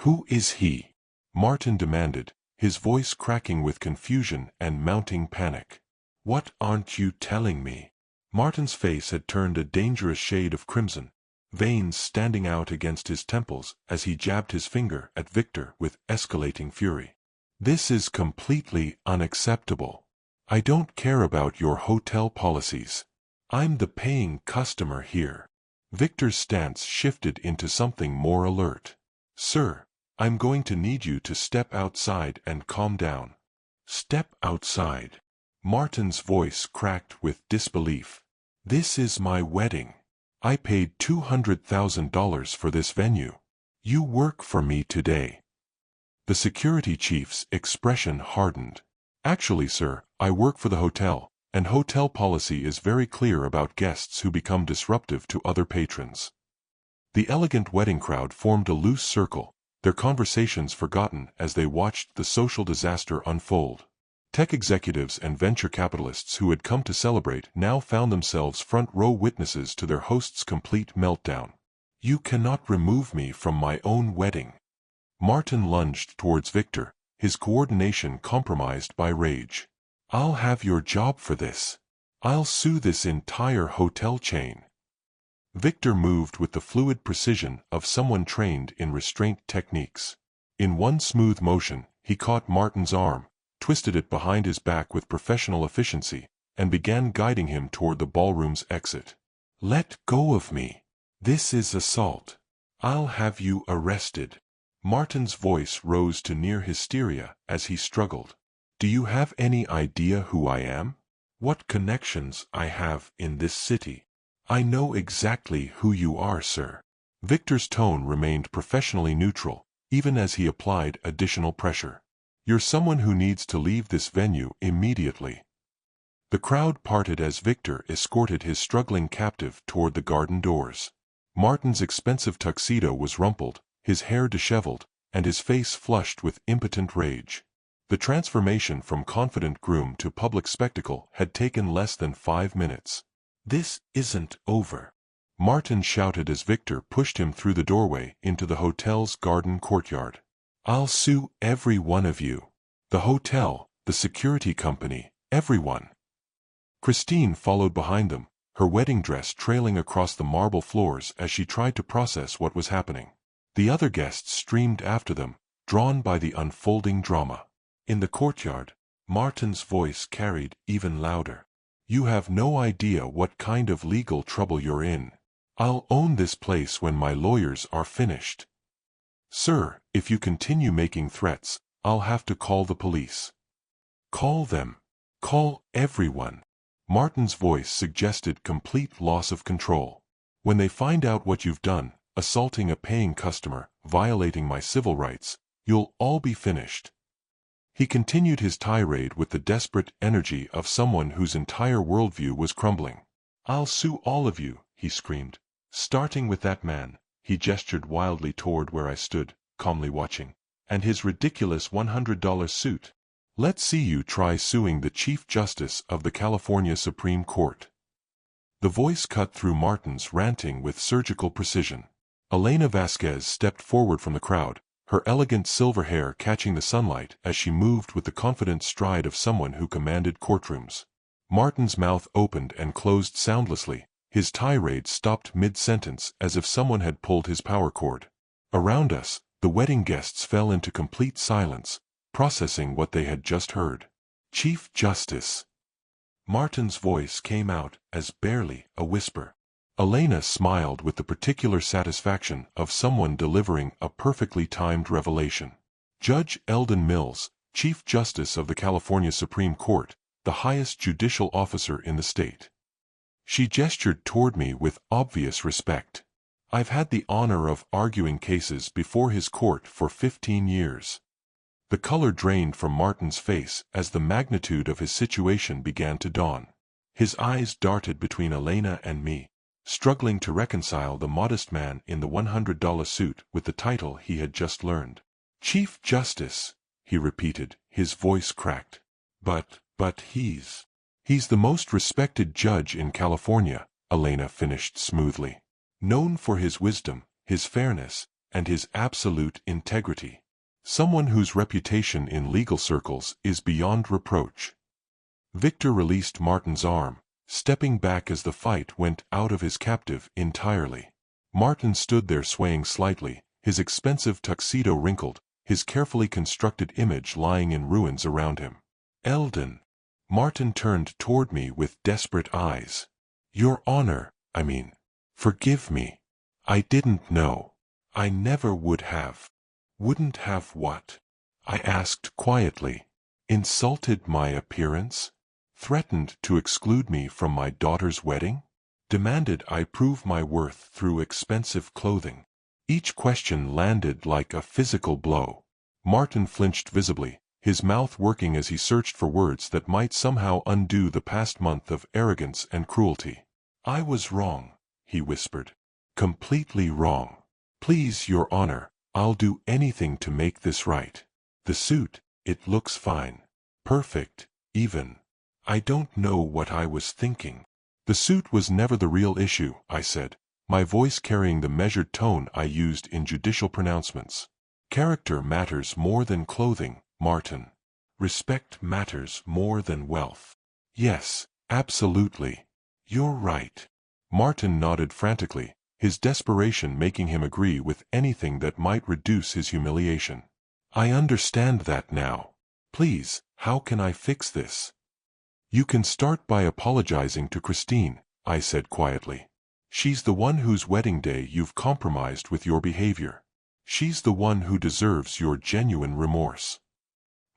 Speaker 1: Who is he? Martin demanded, his voice cracking with confusion and mounting panic. What aren't you telling me? Martin's face had turned a dangerous shade of crimson, veins standing out against his temples as he jabbed his finger at Victor with escalating fury. This is completely unacceptable. I don't care about your hotel policies. I'm the paying customer here. Victor's stance shifted into something more alert. Sir, I'm going to need you to step outside and calm down. Step outside. Martin's voice cracked with disbelief. This is my wedding. I paid $200,000 for this venue. You work for me today. The security chief's expression hardened. Actually, sir, I work for the hotel, and hotel policy is very clear about guests who become disruptive to other patrons. The elegant wedding crowd formed a loose circle, their conversations forgotten as they watched the social disaster unfold. Tech executives and venture capitalists who had come to celebrate now found themselves front-row witnesses to their host's complete meltdown. "You cannot remove me from my own wedding." Martin lunged towards Victor, his coordination compromised by rage. "I'll have your job for this. I'll sue this entire hotel chain." Victor moved with the fluid precision of someone trained in restraint techniques. In one smooth motion, he caught Martin's arm, twisted it behind his back with professional efficiency, and began guiding him toward the ballroom's exit. "Let go of me. This is assault. I'll have you arrested." Martin's voice rose to near hysteria as he struggled. "Do you have any idea who I am? What connections I have in this city? I know exactly who you are, sir." Victor's tone remained professionally neutral, even as he applied additional pressure. "You're someone who needs to leave this venue immediately." The crowd parted as Victor escorted his struggling captive toward the garden doors. Martin's expensive tuxedo was rumpled, his hair disheveled, and his face flushed with impotent rage. The transformation from confident groom to public spectacle had taken less than 5 minutes. "This isn't over," Martin shouted as Victor pushed him through the doorway into the hotel's garden courtyard. "I'll sue every one of you. The hotel, the security company, everyone." Christine followed behind them, her wedding dress trailing across the marble floors as she tried to process what was happening. The other guests streamed after them, drawn by the unfolding drama. In the courtyard, Martin's voice carried even louder. "You have no idea what kind of legal trouble you're in. I'll own this place when my lawyers are finished. Sir, if you continue making threats, I'll have to call the police." "Call them. Call everyone." Martin's voice suggested complete loss of control. "When they find out what you've done, assaulting a paying customer, violating my civil rights, you'll all be finished." He continued his tirade with the desperate energy of someone whose entire worldview was crumbling. "I'll sue all of you," he screamed. "Starting with that man," he gestured wildly toward where I stood, calmly watching, "and his ridiculous $100 suit. Let's see you try suing the Chief Justice of the California Supreme Court." The voice cut through Martin's ranting with surgical precision. Elena Vasquez stepped forward from the crowd, her elegant silver hair catching the sunlight as she moved with the confident stride of someone who commanded courtrooms. Martin's mouth opened and closed soundlessly, his tirade stopped mid-sentence as if someone had pulled his power cord. Around us, the wedding guests fell into complete silence, processing what they had just heard. "Chief Justice." Martin's voice came out as barely a whisper. Elena smiled with the particular satisfaction of someone delivering a perfectly timed revelation. "Judge Eldon Mills, Chief Justice of the California Supreme Court, the highest judicial officer in the state." She gestured toward me with obvious respect. "I've had the honor of arguing cases before his court for 15 years. The color drained from Martin's face as the magnitude of his situation began to dawn. His eyes darted between Elena and me, struggling to reconcile the modest man in the $100 suit with the title he had just learned. "Chief Justice," he repeated, his voice cracked. But he's the most respected judge in California," Elena finished smoothly. "Known for his wisdom, his fairness, and his absolute integrity. Someone whose reputation in legal circles is beyond reproach." Victor released Martin's arm, stepping back as the fight went out of his captive entirely. Martin stood there swaying slightly, his expensive tuxedo wrinkled, his carefully constructed image lying in ruins around him. "Eldon." Martin turned toward me with desperate eyes. "Your Honor, forgive me. I didn't know. I never would have." "Wouldn't have what?" I asked quietly. "Insulted my appearance? Threatened to exclude me from my daughter's wedding? Demanded I prove my worth through expensive clothing?" Each question landed like a physical blow. Martin flinched visibly, his mouth working as he searched for words that might somehow undo the past month of arrogance and cruelty. "I was wrong," he whispered. "Completely wrong. Please, Your Honor, I'll do anything to make this right. The suit, it looks fine. Perfect, even. I don't know what I was thinking." "The suit was never the real issue," I said, my voice carrying the measured tone I used in judicial pronouncements. "Character matters more than clothing, Martin. Respect matters more than wealth." "Yes, absolutely. You're right." Martin nodded frantically, his desperation making him agree with anything that might reduce his humiliation. "I understand that now. Please, how can I fix this?" "You can start by apologizing to Christine," I said quietly. "She's the one whose wedding day you've compromised with your behavior. She's the one who deserves your genuine remorse."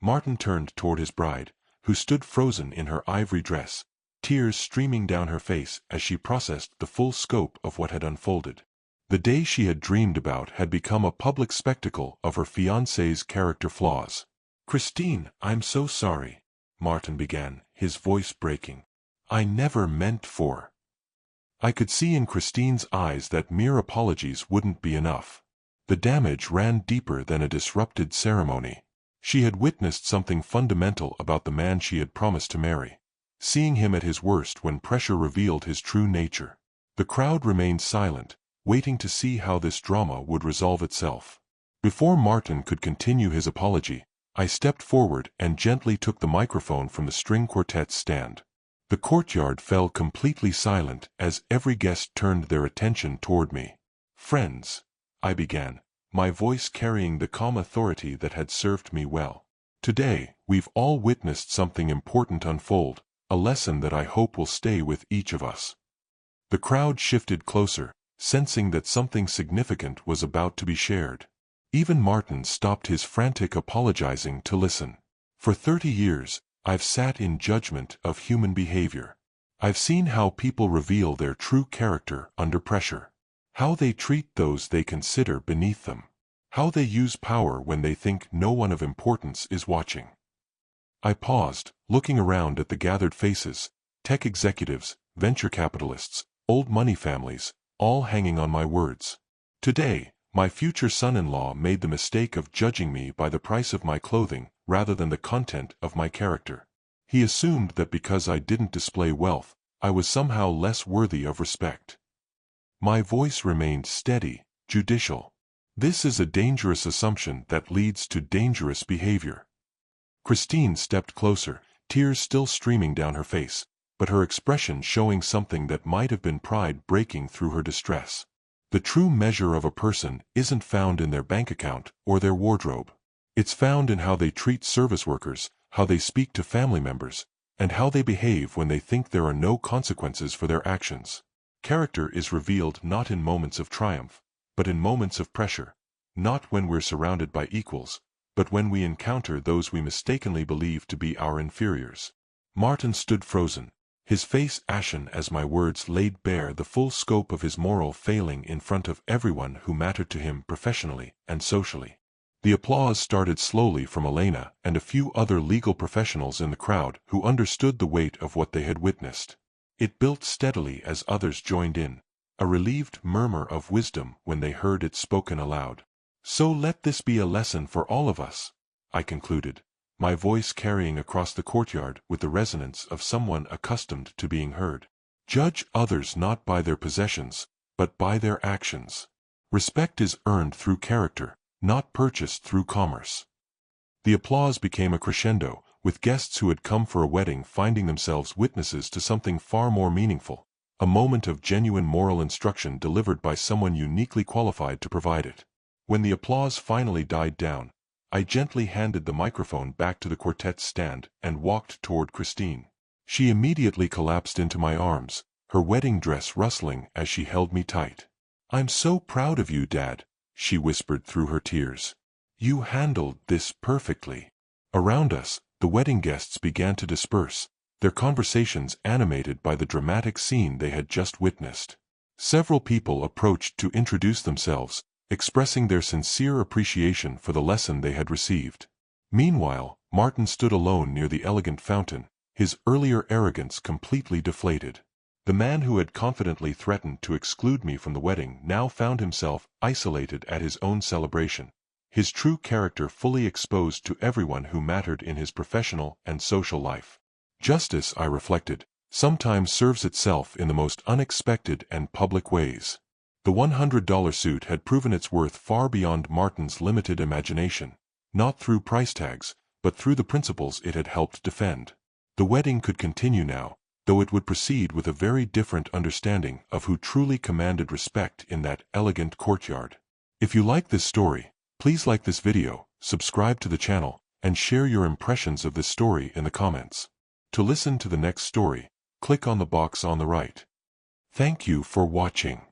Speaker 1: Martin turned toward his bride, who stood frozen in her ivory dress, tears streaming down her face as she processed the full scope of what had unfolded. The day she had dreamed about had become a public spectacle of her fiancé's character flaws. "Christine, I'm so sorry," Martin began, his voice breaking. "I never meant for—" I could see in Christine's eyes that mere apologies wouldn't be enough. The damage ran deeper than a disrupted ceremony. She had witnessed something fundamental about the man she had promised to marry, seeing him at his worst when pressure revealed his true nature. The crowd remained silent, waiting to see how this drama would resolve itself. Before Martin could continue his apology, I stepped forward and gently took the microphone from the string quartet's stand. The courtyard fell completely silent as every guest turned their attention toward me. "Friends," I began, my voice carrying the calm authority that had served me well. "Today, we've all witnessed something important unfold, a lesson that I hope will stay with each of us." The crowd shifted closer, sensing that something significant was about to be shared. Even Martin stopped his frantic apologizing to listen. "For 30 years, I've sat in judgment of human behavior. I've seen how people reveal their true character under pressure. How they treat those they consider beneath them. How they use power when they think no one of importance is watching." I paused, looking around at the gathered faces, tech executives, venture capitalists, old money families, all hanging on my words. Today, my future son-in-law made the mistake of judging me by the price of my clothing rather than the content of my character. He assumed that because I didn't display wealth, I was somehow less worthy of respect. My voice remained steady, judicial. This is a dangerous assumption that leads to dangerous behavior. Christine stepped closer, tears still streaming down her face, but her expression showing something that might have been pride breaking through her distress. The true measure of a person isn't found in their bank account or their wardrobe. It's found in how they treat service workers, how they speak to family members, and how they behave when they think there are no consequences for their actions. Character is revealed not in moments of triumph, but in moments of pressure, not when we're surrounded by equals, but when we encounter those we mistakenly believe to be our inferiors. Martin stood frozen, his face ashen as my words laid bare the full scope of his moral failing in front of everyone who mattered to him professionally and socially. The applause started slowly from Elena and a few other legal professionals in the crowd who understood the weight of what they had witnessed. It built steadily as others joined in, a relieved murmur of wisdom when they heard it spoken aloud. "So let this be a lesson for all of us," I concluded, my voice carrying across the courtyard with the resonance of someone accustomed to being heard. "Judge others not by their possessions, but by their actions. Respect is earned through character, not purchased through commerce." The applause became a crescendo, with guests who had come for a wedding finding themselves witnesses to something far more meaningful, a moment of genuine moral instruction delivered by someone uniquely qualified to provide it. When the applause finally died down, I gently handed the microphone back to the quartet's stand and walked toward Christine. She immediately collapsed into my arms, her wedding dress rustling as she held me tight. "I'm so proud of you, Dad," she whispered through her tears. "You handled this perfectly." Around us, the wedding guests began to disperse, their conversations animated by the dramatic scene they had just witnessed. Several people approached to introduce themselves, expressing their sincere appreciation for the lesson they had received. Meanwhile, Martin stood alone near the elegant fountain, his earlier arrogance completely deflated. The man who had confidently threatened to exclude me from the wedding now found himself isolated at his own celebration, his true character fully exposed to everyone who mattered in his professional and social life. Justice, I reflected, sometimes serves itself in the most unexpected and public ways. The $100 suit had proven its worth far beyond Martin's limited imagination, not through price tags, but through the principles it had helped defend. The wedding could continue now, though it would proceed with a very different understanding of who truly commanded respect in that elegant courtyard. If you like this story, please like this video, subscribe to the channel, and share your impressions of this story in the comments. To listen to the next story, click on the box on the right. Thank you for watching.